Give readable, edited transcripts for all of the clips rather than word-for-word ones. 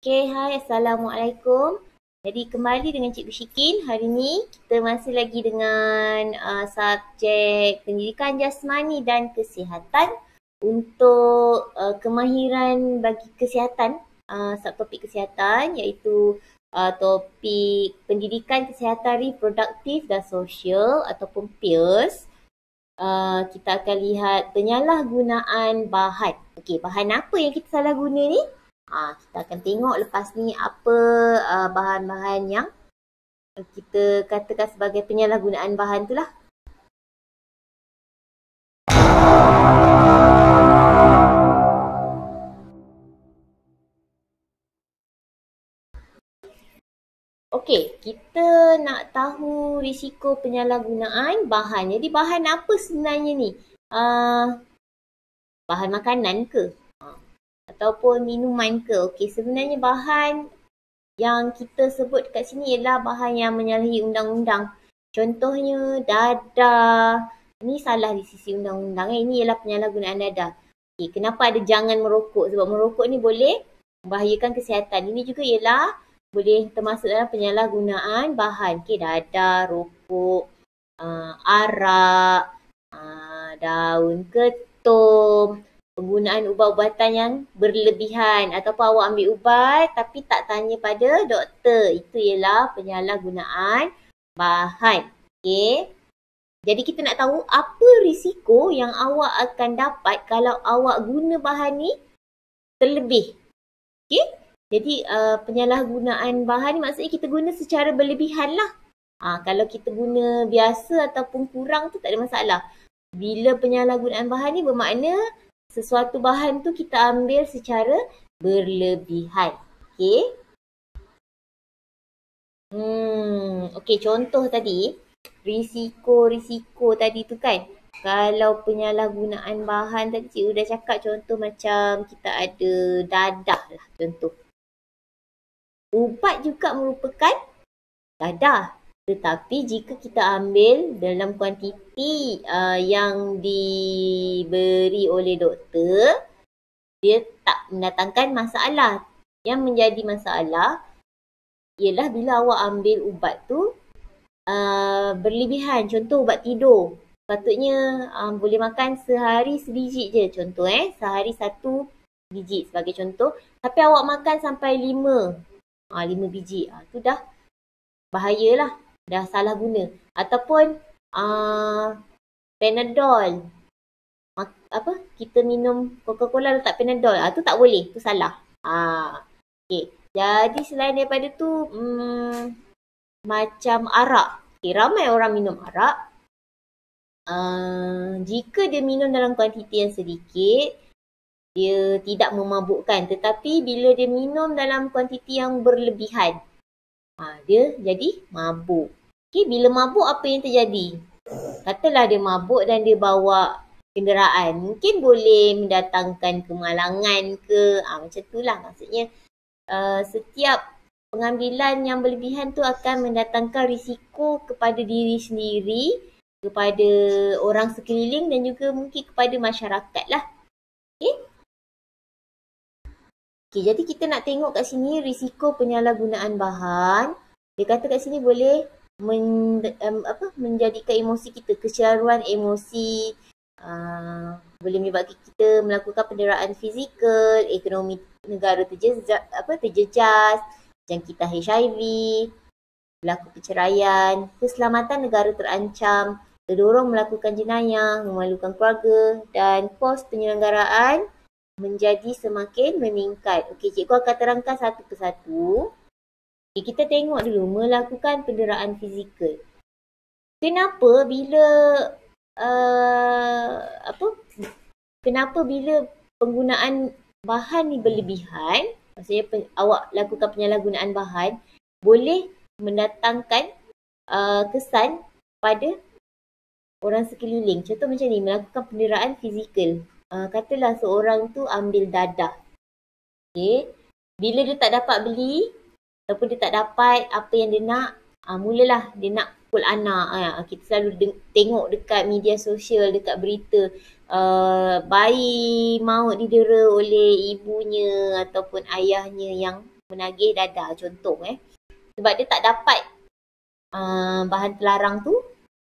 Okay, hai, Assalamualaikum. Jadi kembali dengan Cikgu Syikin. Hari ni kita masih lagi dengan subjek pendidikan jasmani dan kesihatan untuk kemahiran bagi kesihatan, subtopik kesihatan iaitu topik pendidikan kesihatan reproduktif dan sosial ataupun PIRS. Kita akan lihat penyalahgunaan bahan. Okey, bahan apa yang kita salah guna ni? Kita akan tengok lepas ni apa bahan-bahan yang kita katakan sebagai penyalahgunaan bahan tu lah. Okey, kita nak tahu risiko penyalahgunaan bahan. Jadi bahan apa sebenarnya ni? Bahan makanan ke? Ataupun minuman ke? Okey, sebenarnya bahan yang kita sebut kat sini ialah bahan yang menyalahi undang-undang. Contohnya dadah. Ini salah di sisi undang-undang. Ini ialah penyalahgunaan dadah. Okey, kenapa ada jangan merokok? Sebab merokok ni boleh membahayakan kesihatan. Ini juga ialah boleh termasuk dalam penyalahgunaan bahan. Okey, dadah, rokok, arak, daun ketum, penggunaan ubat-ubatan yang berlebihan ataupun awak ambil ubat tapi tak tanya pada doktor. Itu ialah penyalahgunaan bahan. Okey. Jadi kita nak tahu apa risiko yang awak akan dapat kalau awak guna bahan ni terlebih. Okey. Jadi penyalahgunaan bahan ni maksudnya kita guna secara berlebihan lah. Kalau kita guna biasa ataupun kurang tu tak ada masalah. Bila penyalahgunaan bahan ni bermakna sesuatu bahan tu kita ambil secara berlebihan. Okey. Okey, contoh tadi. Risiko-risiko tadi tu kan. Kalau penyalahgunaan bahan tadi cikgu dah cakap contoh macam kita ada dadah lah contoh. Ubat juga merupakan dadah. Tetapi jika kita ambil dalam kuantiti yang diberi oleh doktor, dia tak mendatangkan masalah. Yang menjadi masalah ialah bila awak ambil ubat tu berlebihan. Contoh ubat tidur. Patutnya boleh makan sehari sebiji je contoh sehari 1 biji sebagai contoh. Tapi awak makan sampai 5 biji. Tu dah bahayalah. Dah salah guna. Ataupun Panadol. Kita minum Coca-Cola letak Panadol. Tu tak boleh. Tu salah. Okay. Jadi selain daripada tu macam arak. Okay, ramai orang minum arak. Jika dia minum dalam kuantiti yang sedikit, dia tidak memabukkan. Tetapi bila dia minum dalam kuantiti yang berlebihan, dia jadi mabuk. Okay, bila mabuk apa yang terjadi? Katalah dia mabuk dan dia bawa kenderaan. Mungkin boleh mendatangkan kemalangan ke. Macam itulah maksudnya. Setiap pengambilan yang berlebihan tu akan mendatangkan risiko kepada diri sendiri, kepada orang sekeliling dan juga mungkin kepada masyarakat lah. Okay? Okay, jadi kita nak tengok kat sini risiko penyalahgunaan bahan. Dia kata kat sini boleh menjadikan emosi kita, kecelaruan emosi, boleh menyebabkan kita melakukan penderaan fizikal, ekonomi negara terjejas, jangkitan HIV, berlaku perceraian, keselamatan negara terancam, terdorong melakukan jenayah, memalukan keluarga dan kos penyelenggaraan menjadi semakin meningkat. Okey, cikgu akan terangkan satu persatu. Okay, kita tengok dulu melakukan penderaan fizikal. Kenapa bila penggunaan bahan ni berlebihan, maksudnya awak lakukan penyalahgunaan bahan, boleh mendatangkan kesan pada orang sekeliling. Contoh macam ni, melakukan penderaan fizikal. Katalah seorang tu ambil dadah. Okay. Bila dia tak dapat beli, ataupun dia tak dapat apa yang dia nak, mulalah dia nak pukul anak. Kita selalu tengok dekat media sosial, dekat berita, bayi maut didera oleh ibunya ataupun ayahnya yang menagih dadah, contoh sebab dia tak dapat bahan terlarang tu,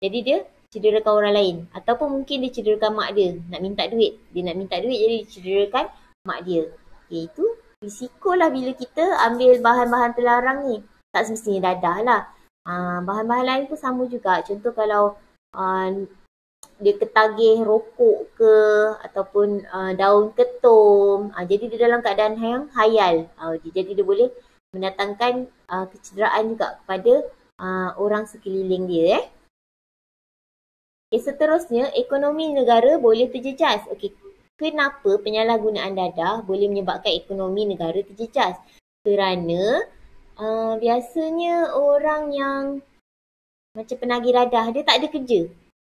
jadi dia cederakan orang lain. Ataupun mungkin dia cederakan mak dia, nak minta duit. Dia nak minta duit jadi dia cederakan mak dia. Itu risiko lah bila kita ambil bahan-bahan terlarang ni. Tak semestinya dadah lah. Bahan-bahan lain pun sama juga. Contoh kalau dia ketagih rokok ke ataupun daun ketum. Jadi dia dalam keadaan yang hayal. Jadi dia boleh mendatangkan kecederaan juga kepada orang sekeliling dia. Seterusnya, ekonomi negara boleh terjejas. Kenapa penyalahgunaan dadah boleh menyebabkan ekonomi negara terjejas? Kerana biasanya orang yang macam penagih dadah, dia tak ada kerja.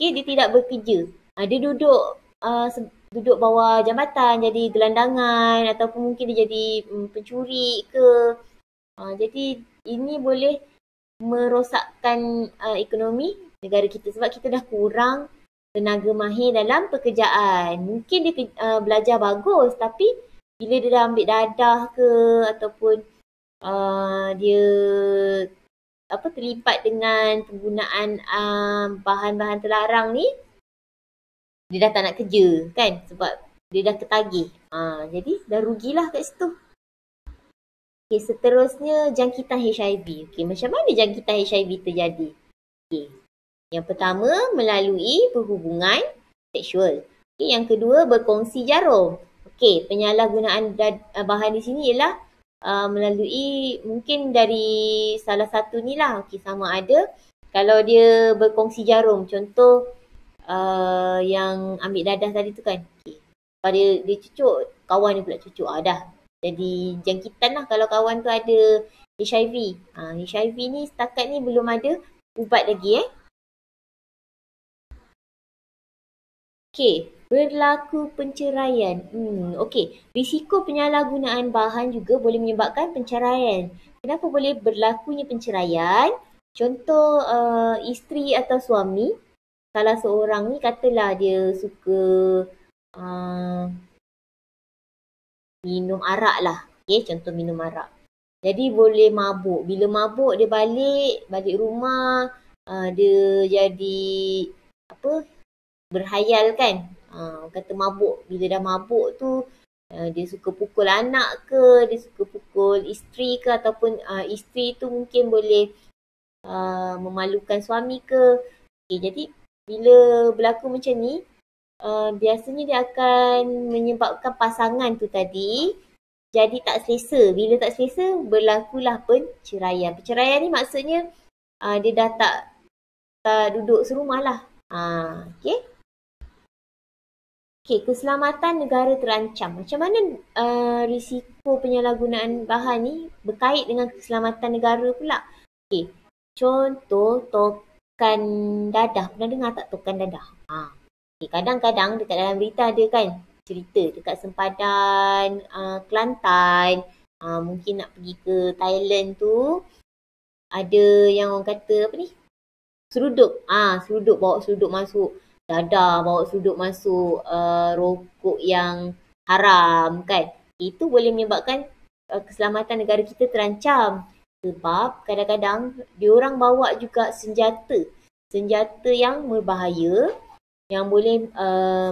Dia tidak bekerja. Dia duduk bawah jambatan, jadi gelandangan ataupun mungkin dia jadi pencuri ke. Jadi ini boleh merosakkan ekonomi negara kita sebab kita dah kurang tenaga mahir dalam pekerjaan. Mungkin dia belajar bagus tapi bila dia dah ambil dadah ke ataupun dia terlibat dengan penggunaan bahan-bahan terlarang ni, dia dah tak nak kerja kan sebab dia dah ketagih. Jadi dah rugilah kat situ. Seterusnya jangkitan HIV. Macam mana jangkitan HIV terjadi? Yang pertama, melalui perhubungan seksual. Yang kedua, berkongsi jarum. Penyalahgunaan bahan di sini ialah melalui mungkin dari salah satu ni lah. Sama ada kalau dia berkongsi jarum. Contoh yang ambil dadah tadi tu kan. Kalau dia cucuk, kawan dia pula cucuk. Dah. Jadi jangkitan lah kalau kawan tu ada HIV. HIV ni setakat ni belum ada ubat lagi berlaku penceraian. Risiko penyalahgunaan bahan juga boleh menyebabkan penceraian. Kenapa boleh berlakunya penceraian? Contoh isteri atau suami, salah seorang ni katalah dia suka minum arak lah. Contoh minum arak. Jadi boleh mabuk. Bila mabuk dia balik rumah, dia jadi berhayal kan. Kata mabuk. Bila dah mabuk tu, dia suka pukul anak ke, dia suka pukul isteri ke ataupun isteri tu mungkin boleh memalukan suami ke. Jadi bila berlaku macam ni, biasanya dia akan menyebabkan pasangan tu tadi jadi tak selesa. Bila tak selesa, berlakulah penceraian. Penceraian ni maksudnya dia dah tak duduk serumah lah. Keselamatan negara terancam. Macam mana risiko penyalahgunaan bahan ni berkait dengan keselamatan negara pula? Contoh tokan dadah. Pernah dengar tak tokan dadah? Kadang-kadang dekat dalam berita ada kan cerita dekat sempadan Kelantan, mungkin nak pergi ke Thailand tu, ada yang orang kata seruduk. Seruduk, bawa seruduk masuk dadah, bawa seruduk masuk rokok yang haram kan. Itu boleh menyebabkan keselamatan negara kita terancam. Sebab kadang-kadang diorang bawa juga senjata yang berbahaya yang boleh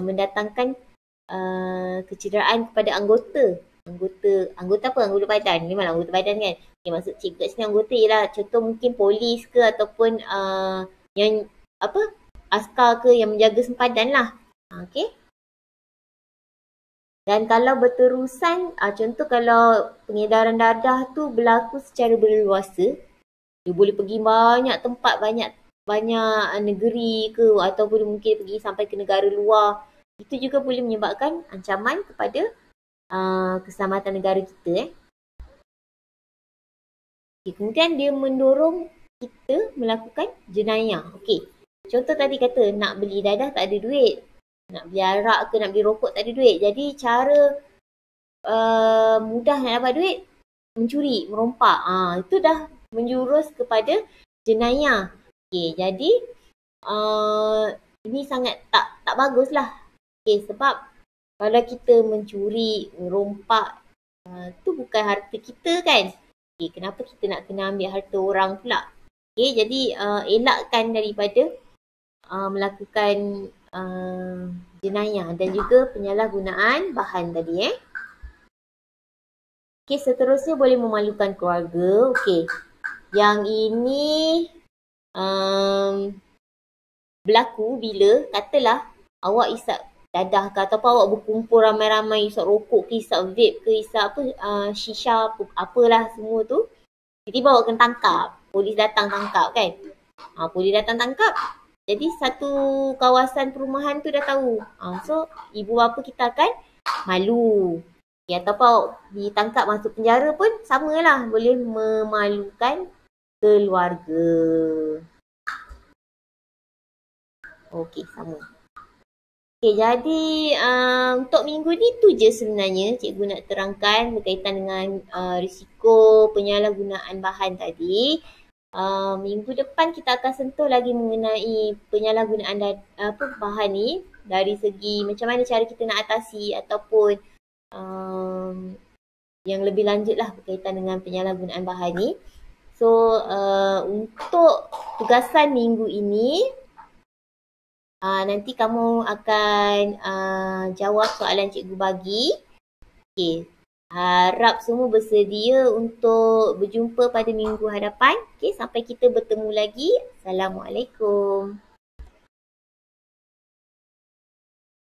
mendatangkan kecederaan kepada anggota apa? Anggota badan. Memang anggota badan kan. Maksud cikgu kat sini anggota ialah contoh mungkin polis ke ataupun yang askar ke yang menjaga sempadan lah. Dan kalau berterusan, contoh kalau pengedaran dadah tu berlaku secara berleluasa, dia boleh pergi banyak tempat, banyak negeri ke ataupun mungkin pergi sampai ke negara luar. Itu juga boleh menyebabkan ancaman kepada keselamatan negara kita. Kemudian dia mendorong kita melakukan jenayah. Contoh tadi kata nak beli dadah tak ada duit. Nak beli arak ke nak beli rokok tak ada duit. Jadi cara mudah nak dapat duit, mencuri, merompak. Itu dah menjurus kepada jenayah. Jadi ini sangat tak bagus lah. Sebab kalau kita mencuri, merompak, Tu bukan harta kita kan. Okay, kenapa kita nak kena ambil harta orang pula? Okay, jadi elakkan daripada melakukan jenayah dan juga penyalahgunaan bahan tadi. Okay, seterusnya boleh memalukan keluarga. Okay, yang ini berlaku bila katalah awak isap dadah ke ataupun awak berkumpul ramai-ramai isap rokok ke, isap vape ke, isap shisha, apalah semua tu. Tiba-tiba awak kena tangkap. Polis datang tangkap kan. Polis datang tangkap. Jadi satu kawasan perumahan tu dah tahu. So ibu bapa kita akan malu. Ya, ataupun awak ditangkap masuk penjara pun samalah. Boleh memalukan keluarga. Okey, sama. Okay, jadi untuk minggu ni tu je sebenarnya cikgu nak terangkan berkaitan dengan risiko penyalahgunaan bahan tadi. Minggu depan kita akan sentuh lagi mengenai penyalahgunaan bahan ni dari segi macam mana cara kita nak atasi ataupun yang lebih lanjut lah berkaitan dengan penyalahgunaan bahan ni. So untuk tugasan minggu ini nanti kamu akan jawab soalan cikgu bagi. Okay. Harap semua bersedia untuk berjumpa pada minggu hadapan. Okay, sampai kita bertemu lagi. Assalamualaikum.